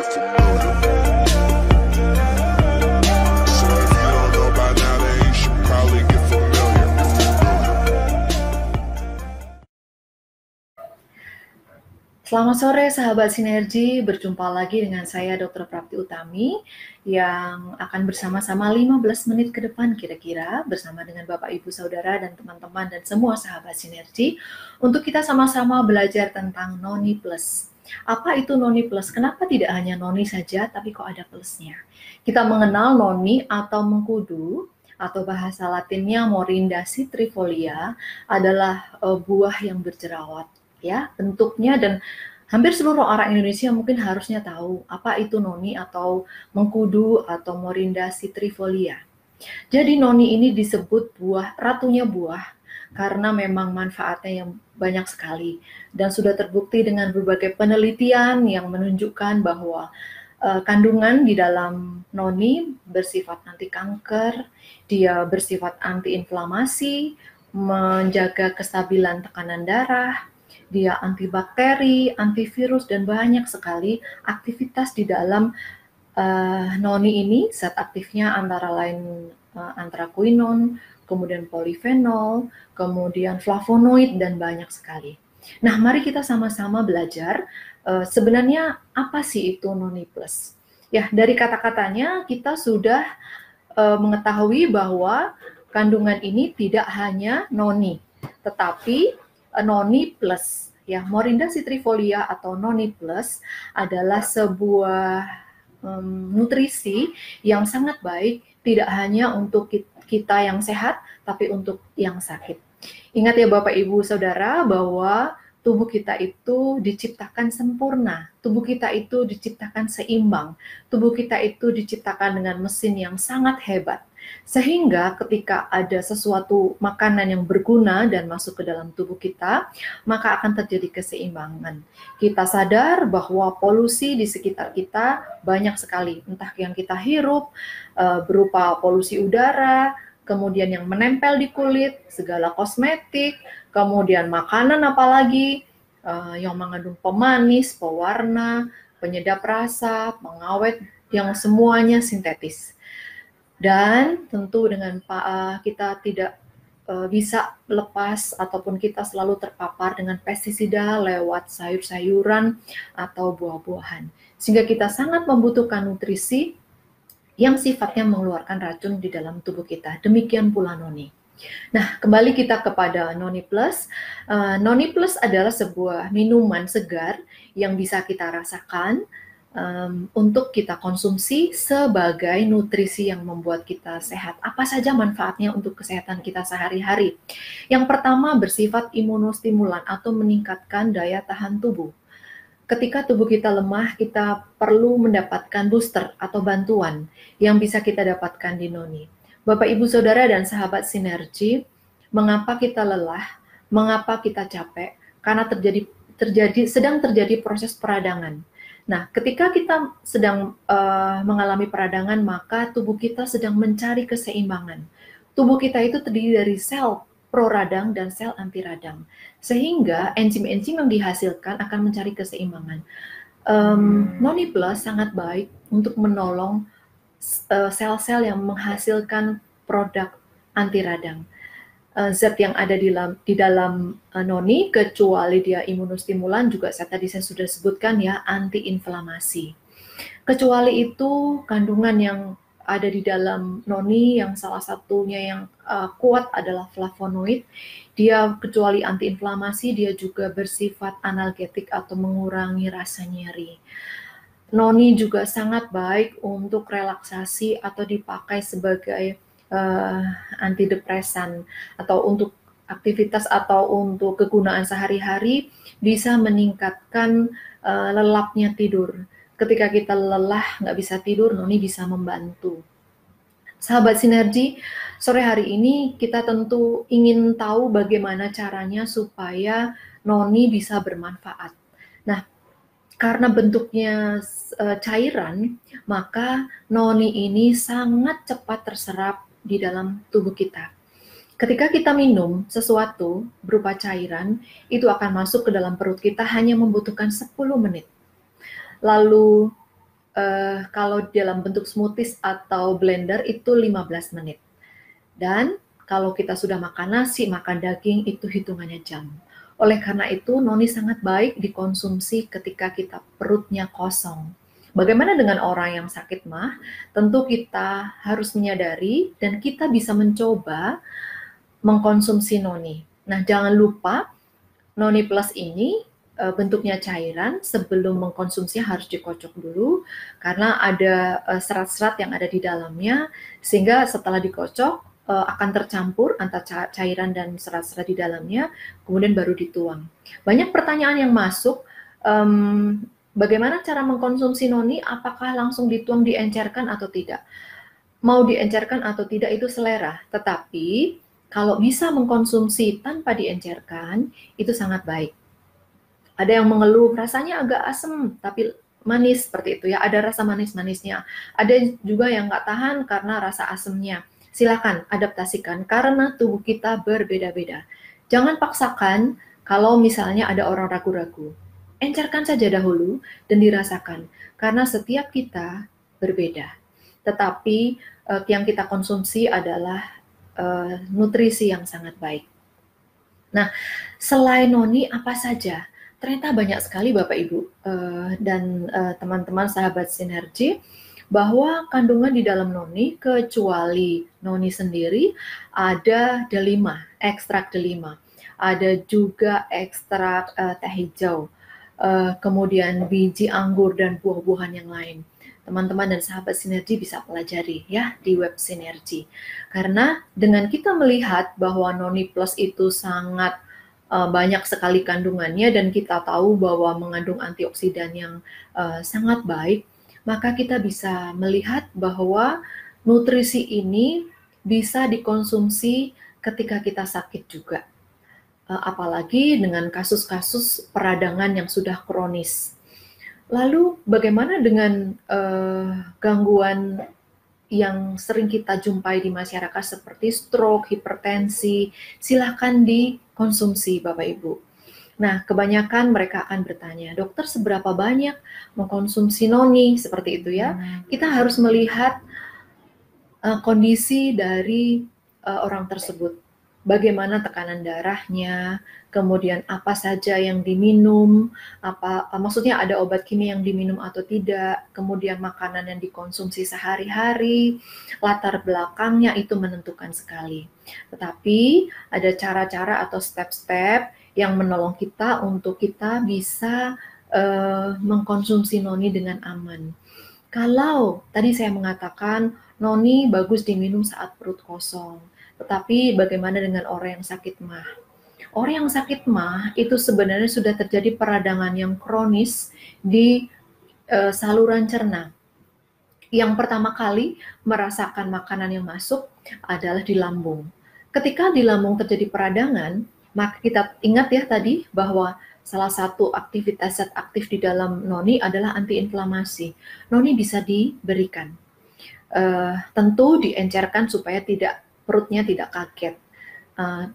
get familiar. So if you don't know by now, then you should probably get familiar. Selamat sore sahabat Sinergi, berjumpa lagi dengan saya Dr. Prapti Utami yang akan bersama-sama 15 menit ke depan kira-kira bersama dengan Bapak Ibu Saudara dan teman-teman dan semua sahabat Sinergi untuk kita sama-sama belajar tentang Noni Plus. Apa itu Noni Plus? Kenapa tidak hanya Noni saja tapi kok ada plusnya? Kita mengenal Noni atau mengkudu atau bahasa Latinnya Morinda citrifolia adalah buah yang berjerawat. Ya, bentuknya, dan hampir seluruh orang Indonesia mungkin harusnya tahu apa itu noni atau mengkudu atau Morinda citrifolia. Jadi noni ini disebut buah ratunya buah karena memang manfaatnya yang banyak sekali dan sudah terbukti dengan berbagai penelitian yang menunjukkan bahwa kandungan di dalam noni bersifat anti kanker, dia bersifat anti-inflamasi, menjaga kestabilan tekanan darah, dia antibakteri, antivirus, dan banyak sekali aktivitas di dalam noni ini. Zat aktifnya antara lain anthraquinone, kemudian polifenol, kemudian flavonoid, dan banyak sekali. Nah, mari kita sama-sama belajar sebenarnya apa sih itu Noni Plus. Ya, dari kata-katanya kita sudah mengetahui bahwa kandungan ini tidak hanya noni, tetapi Noni Plus, ya, Morinda citrifolia atau Noni Plus adalah sebuah nutrisi yang sangat baik, tidak hanya untuk kita yang sehat, tapi untuk yang sakit. Ingat ya Bapak Ibu Saudara bahwa tubuh kita itu diciptakan sempurna, tubuh kita itu diciptakan seimbang, tubuh kita itu diciptakan dengan mesin yang sangat hebat. Sehingga ketika ada sesuatu makanan yang berguna dan masuk ke dalam tubuh kita, maka akan terjadi keseimbangan. Kita sadar bahwa polusi di sekitar kita banyak sekali, entah yang kita hirup, berupa polusi udara, kemudian yang menempel di kulit, segala kosmetik, kemudian makanan apalagi, yang mengandung pemanis, pewarna, penyedap rasa, pengawet, yang semuanya sintetis. Dan tentu dengan kita tidak bisa lepas ataupun kita selalu terpapar dengan pestisida lewat sayur-sayuran atau buah-buahan. Sehingga kita sangat membutuhkan nutrisi yang sifatnya mengeluarkan racun di dalam tubuh kita. Demikian pula noni. Nah, kembali kita kepada Noni Plus. Noni Plus adalah sebuah minuman segar yang bisa kita rasakan untuk kita konsumsi sebagai nutrisi yang membuat kita sehat. Apa saja manfaatnya untuk kesehatan kita sehari-hari? Yang pertama, bersifat imunostimulan atau meningkatkan daya tahan tubuh. Ketika tubuh kita lemah, kita perlu mendapatkan booster atau bantuan yang bisa kita dapatkan di noni. Bapak, Ibu, Saudara, dan sahabat Sinergi, mengapa kita lelah? Mengapa kita capek? Karena sedang terjadi proses peradangan. Nah, ketika kita sedang mengalami peradangan, maka tubuh kita sedang mencari keseimbangan. Tubuh kita itu terdiri dari sel pro-radang dan sel anti-radang. Sehingga enzim-enzim yang dihasilkan akan mencari keseimbangan. Noni Plus sangat baik untuk menolong sel-sel yang menghasilkan produk anti-radang. Zat yang ada di dalam noni, kecuali dia imunostimulan, juga tadi saya sudah sebutkan ya, anti-inflamasi. Kecuali itu, kandungan yang ada di dalam noni yang salah satunya yang kuat adalah flavonoid. Dia kecuali anti-inflamasi, dia juga bersifat analgetik atau mengurangi rasa nyeri. Noni juga sangat baik untuk relaksasi atau dipakai sebagai antidepresan atau untuk aktivitas atau untuk kegunaan sehari-hari, bisa meningkatkan lelapnya tidur. Ketika kita lelah, nggak bisa tidur, noni bisa membantu. Sahabat Sinergi, sore hari ini kita tentu ingin tahu bagaimana caranya supaya noni bisa bermanfaat. Nah, karena bentuknya cairan, maka noni ini sangat cepat terserap di dalam tubuh kita. Ketika kita minum sesuatu berupa cairan, itu akan masuk ke dalam perut kita hanya membutuhkan 10 menit. Lalu kalau dalam bentuk smoothies atau blender itu 15 menit. Dan kalau kita sudah makan nasi, makan daging, itu hitungannya jam. Oleh karena itu, noni sangat baik dikonsumsi ketika kita perutnya kosong. Bagaimana dengan orang yang sakit mah? Tentu kita harus menyadari dan kita bisa mencoba mengkonsumsi noni. Nah, jangan lupa Noni Plus ini bentuknya cairan. Sebelum mengkonsumsinya harus dikocok dulu karena ada serat-serat yang ada di dalamnya, sehingga setelah dikocok akan tercampur antara cairan dan serat-serat di dalamnya, kemudian baru dituang. Banyak pertanyaan yang masuk, bagaimana cara mengkonsumsi noni, apakah langsung dituang diencerkan atau tidak? Mau diencerkan atau tidak itu selera, tetapi kalau bisa mengkonsumsi tanpa diencerkan, itu sangat baik. Ada yang mengeluh rasanya agak asam, tapi manis seperti itu ya, ada rasa manis-manisnya. Ada juga yang nggak tahan karena rasa asamnya. Silakan adaptasikan, karena tubuh kita berbeda-beda. Jangan paksakan kalau misalnya ada orang ragu-ragu. Encerkan saja dahulu dan dirasakan, karena setiap kita berbeda. Tetapi yang kita konsumsi adalah nutrisi yang sangat baik. Nah, selain noni apa saja? Ternyata banyak sekali Bapak Ibu dan teman-teman sahabat sinergi, bahwa kandungan di dalam noni, kecuali noni sendiri, ada delima, ekstrak delima. Ada juga ekstrak teh hijau, kemudian biji anggur dan buah-buahan yang lain. Teman-teman dan sahabat sinergi bisa pelajari ya di web sinergi. Karena dengan kita melihat bahwa Noni Plus itu sangat banyak sekali kandungannya dan kita tahu bahwa mengandung antioksidan yang sangat baik, maka kita bisa melihat bahwa nutrisi ini bisa dikonsumsi ketika kita sakit juga. Apalagi dengan kasus-kasus peradangan yang sudah kronis. Lalu bagaimana dengan gangguan yang sering kita jumpai di masyarakat seperti stroke, hipertensi? Silakan dikonsumsi Bapak Ibu. Nah, kebanyakan mereka akan bertanya, dokter seberapa banyak mengkonsumsi noni? Seperti itu ya. Kita harus melihat kondisi dari orang tersebut. Bagaimana tekanan darahnya, kemudian apa saja yang diminum, maksudnya ada obat kimia yang diminum atau tidak, kemudian makanan yang dikonsumsi sehari-hari, latar belakangnya itu menentukan sekali. Tetapi ada cara-cara atau step-step yang menolong kita untuk kita bisa mengkonsumsi noni dengan aman. Kalau tadi saya mengatakan noni bagus diminum saat perut kosong, tetapi bagaimana dengan orang yang sakit mah? Orang yang sakit mah itu sebenarnya sudah terjadi peradangan yang kronis di saluran cerna. Yang pertama kali merasakan makanan yang masuk adalah di lambung. Ketika di lambung terjadi peradangan, maka kita ingat ya tadi bahwa salah satu aktivitas zat aktif di dalam noni adalah antiinflamasi. Noni bisa diberikan. Tentu diencerkan supaya perutnya tidak kaget.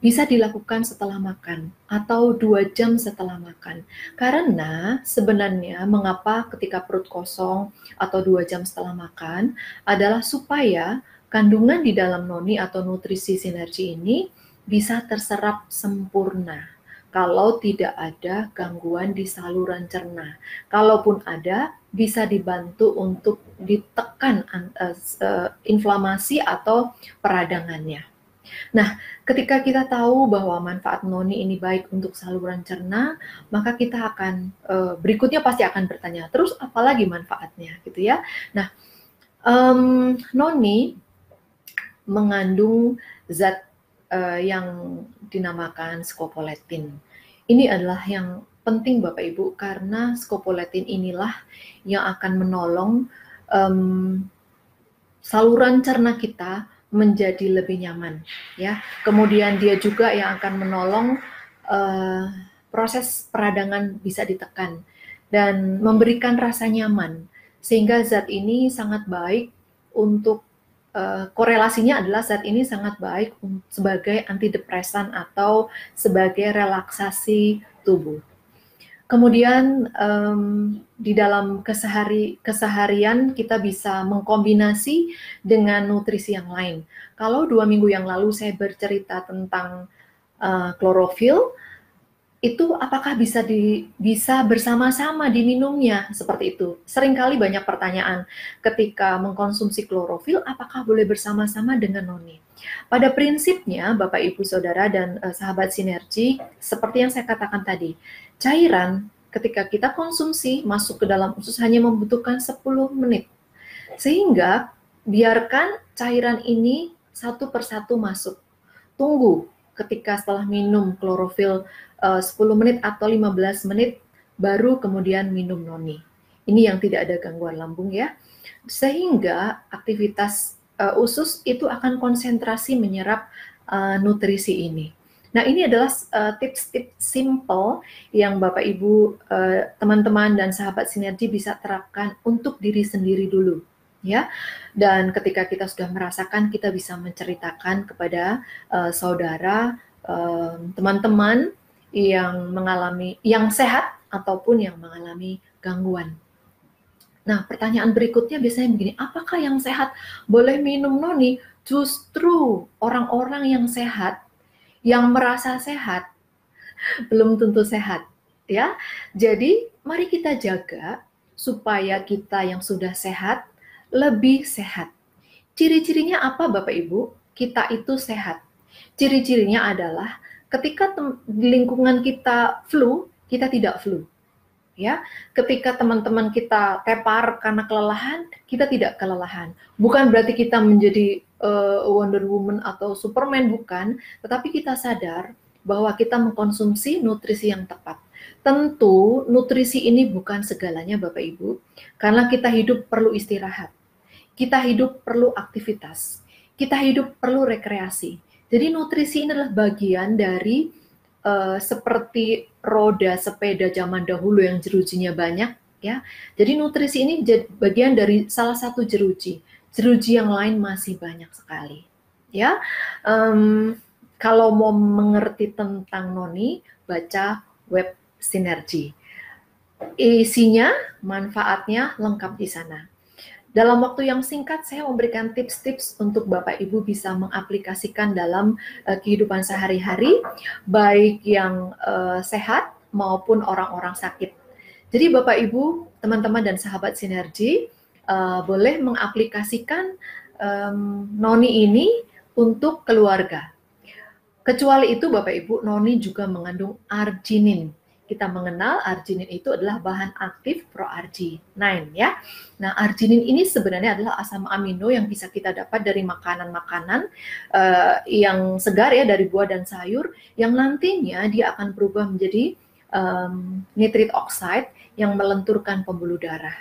Bisa dilakukan setelah makan atau 2 jam setelah makan. Karena sebenarnya mengapa ketika perut kosong atau 2 jam setelah makan adalah supaya kandungan di dalam noni atau nutrisi sinergi ini bisa terserap sempurna. Kalau tidak ada gangguan di saluran cerna. Kalaupun ada, bisa dibantu untuk ditekan inflamasi atau peradangannya. Nah, ketika kita tahu bahwa manfaat noni ini baik untuk saluran cerna, maka kita akan berikutnya pasti akan bertanya, terus apalagi manfaatnya gitu ya. Nah, noni mengandung zat yang dinamakan scopoletin. Ini adalah yang penting Bapak Ibu, karena scopoletin inilah yang akan menolong saluran cerna kita menjadi lebih nyaman, ya. Kemudian dia juga yang akan menolong proses peradangan bisa ditekan dan memberikan rasa nyaman, sehingga zat ini sangat baik untuk korelasinya adalah zat ini sangat baik sebagai antidepresan atau sebagai relaksasi tubuh. Kemudian di dalam keseharian kita bisa mengkombinasi dengan nutrisi yang lain. Kalau 2 minggu yang lalu saya bercerita tentang klorofil, itu apakah bisa bersama-sama diminumnya seperti itu. Seringkali banyak pertanyaan ketika mengkonsumsi klorofil, apakah boleh bersama-sama dengan noni? Pada prinsipnya, Bapak, Ibu, Saudara, dan sahabat sinergi, seperti yang saya katakan tadi, cairan ketika kita konsumsi masuk ke dalam usus hanya membutuhkan 10 menit. Sehingga biarkan cairan ini satu persatu masuk. Tunggu ketika setelah minum klorofil 10 menit atau 15 menit, baru kemudian minum noni. Ini yang tidak ada gangguan lambung ya. Sehingga aktivitas usus itu akan konsentrasi menyerap nutrisi ini. Nah, ini adalah tips-tips simple yang Bapak Ibu, teman-teman dan sahabat sinergi bisa terapkan untuk diri sendiri dulu, ya. Dan ketika kita sudah merasakan, kita bisa menceritakan kepada saudara, teman-teman yang sehat ataupun yang mengalami gangguan. Nah, pertanyaan berikutnya biasanya begini, apakah yang sehat boleh minum noni? Justru orang-orang yang sehat, yang merasa sehat, belum tentu sehat, ya. Jadi, mari kita jaga supaya kita yang sudah sehat lebih sehat. Ciri-cirinya apa, Bapak Ibu? Kita itu sehat. Ciri-cirinya adalah ketika di lingkungan kita flu, kita tidak flu. Ya, ketika teman-teman kita tepar karena kelelahan, kita tidak kelelahan. Bukan berarti kita menjadi Wonder Woman atau Superman, bukan, tetapi kita sadar bahwa kita mengkonsumsi nutrisi yang tepat. Tentu nutrisi ini bukan segalanya Bapak Ibu, karena kita hidup perlu istirahat. Kita hidup perlu aktivitas. Kita hidup perlu rekreasi. Jadi nutrisi ini adalah bagian dari seperti roda sepeda zaman dahulu yang jerujinya banyak, ya. Jadi nutrisi ini bagian dari salah satu jeruji. Jeruji yang lain masih banyak sekali, ya. Kalau mau mengerti tentang noni, baca web Sinergi. Isinya, manfaatnya lengkap di sana. Dalam waktu yang singkat, saya memberikan tips-tips untuk Bapak Ibu bisa mengaplikasikan dalam kehidupan sehari-hari, baik yang sehat maupun orang-orang sakit. Jadi Bapak Ibu, teman-teman dan sahabat sinergi, boleh mengaplikasikan noni ini untuk keluarga. Kecuali itu Bapak Ibu, noni juga mengandung arginin. Kita mengenal arginin itu adalah bahan aktif proarginine, ya. Nah, arginin ini sebenarnya adalah asam amino yang bisa kita dapat dari makanan-makanan yang segar ya, dari buah dan sayur, yang nantinya dia akan berubah menjadi nitrit oxide yang melenturkan pembuluh darah.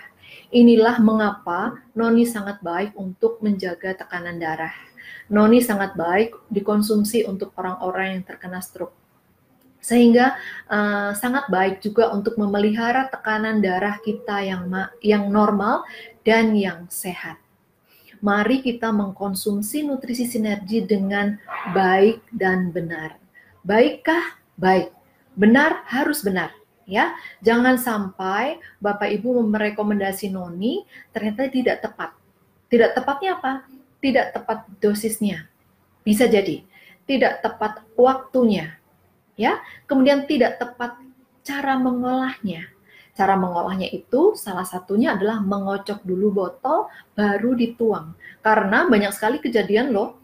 Inilah mengapa noni sangat baik untuk menjaga tekanan darah. Noni sangat baik dikonsumsi untuk orang-orang yang terkena stroke. Sehingga sangat baik juga untuk memelihara tekanan darah kita yang normal dan yang sehat. Mari kita mengkonsumsi nutrisi sinergi dengan baik dan benar. Baikkah? Baik. Benar harus benar. Ya, jangan sampai Bapak Ibu merekomendasi noni ternyata tidak tepat. Tidak tepatnya apa? Tidak tepat dosisnya. Bisa jadi tidak tepat waktunya. Ya, kemudian tidak tepat cara mengolahnya. Cara mengolahnya itu salah satunya adalah mengocok dulu botol baru dituang. Karena banyak sekali kejadian loh,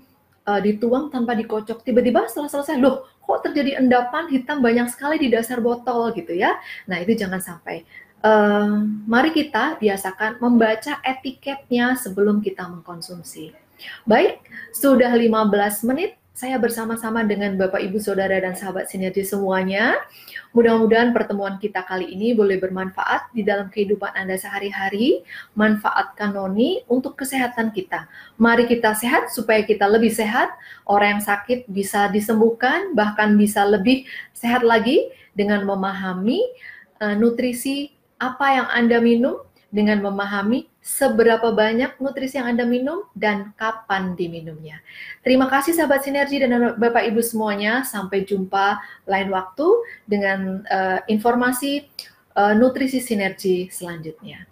dituang tanpa dikocok. Tiba-tiba setelah selesai, loh kok terjadi endapan hitam banyak sekali di dasar botol gitu ya. Nah itu jangan sampai. Mari kita biasakan membaca etiketnya sebelum kita mengkonsumsi. Baik, sudah 15 menit. Saya bersama-sama dengan Bapak, Ibu, Saudara, dan sahabat sinergi semuanya. Mudah-mudahan pertemuan kita kali ini boleh bermanfaat di dalam kehidupan Anda sehari-hari. Manfaatkan noni untuk kesehatan kita. Mari kita sehat supaya kita lebih sehat. Orang yang sakit bisa disembuhkan, bahkan bisa lebih sehat lagi dengan memahami nutrisi apa yang Anda minum, dengan memahami seberapa banyak nutrisi yang Anda minum dan kapan diminumnya. Terima kasih sahabat sinergi dan Bapak Ibu semuanya. Sampai jumpa lain waktu dengan informasi nutrisi sinergi selanjutnya.